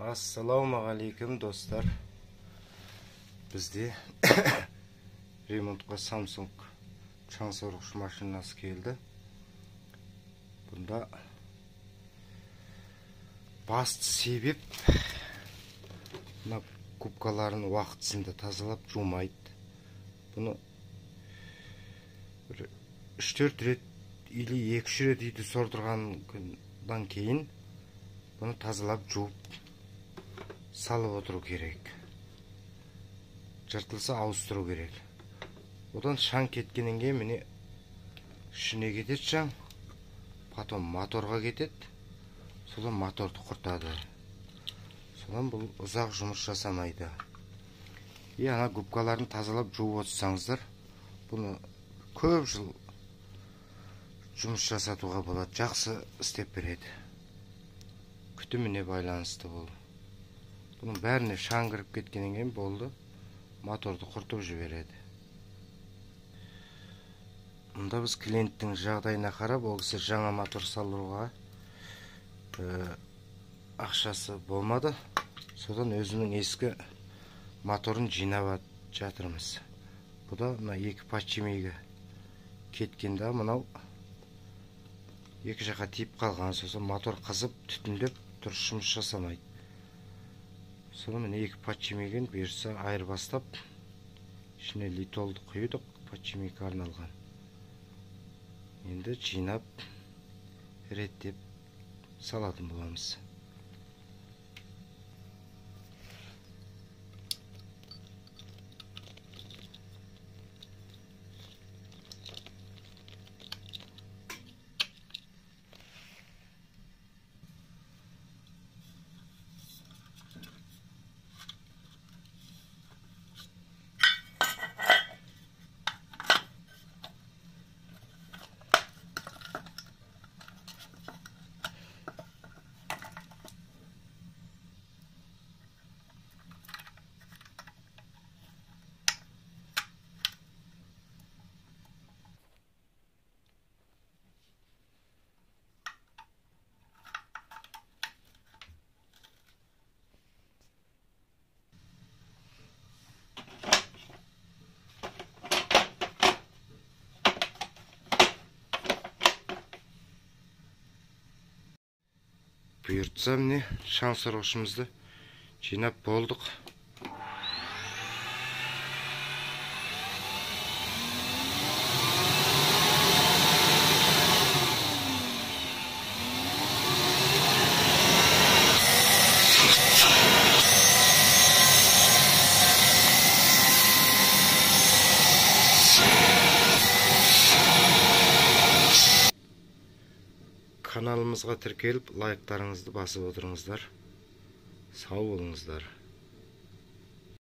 Ассалаумағалейкум достар. Бізде ремонтқа Samsung шаңсорғыш машинасы келді. Бұнда басты себеп мына губкаларын уақытысында тазалап жумайды. Бұны 3-4 рет или 2-3 рет үйді сордырғаннан кейін бұны тазалап жуып салып отыру керек. Жыртылса ауыстыру керек. Одан шаң кеткеннен кейін міне ішіне кетеді шаң, потом моторға кетеді. Содан моторды құртады. Содан бұл ұзақ жұмыс жасамайды. Ана губкаларын тазалап жуып отырсаңыздар, бұны көп жыл жұмыс жасатуға болады. Жақсы істеп береді. Күтіміне байланысты бұл. Бұның бәріне шаң кіріп кеткеннен кейін болды, моторды құртып жібереді. Мұнда біз клиенттің жағдайына қарап, ол кісі жаңа мотор салуға ақшасы болмады. Содан өзінің ескі моторын жинап жатырмыз. Бұл да мына екі подшипнигі кеткенде мынау екі жаққа тиіп қалған. Сосын мотор қызып, түтіндеп, дұрыс жұмыс жасамайды. Соны міне екі подшипнигін бұйырса айырбастап, ішіне литолды құйдық, подшипнигі арналған. Енді жинап, реттеп салатын боламыз. Бұйыртса міне шаңсорғышымызды жинап болдық. Каналымызға тіркеліп, лайктарыңызды басып отырыңыздар. Сау болыңыздар.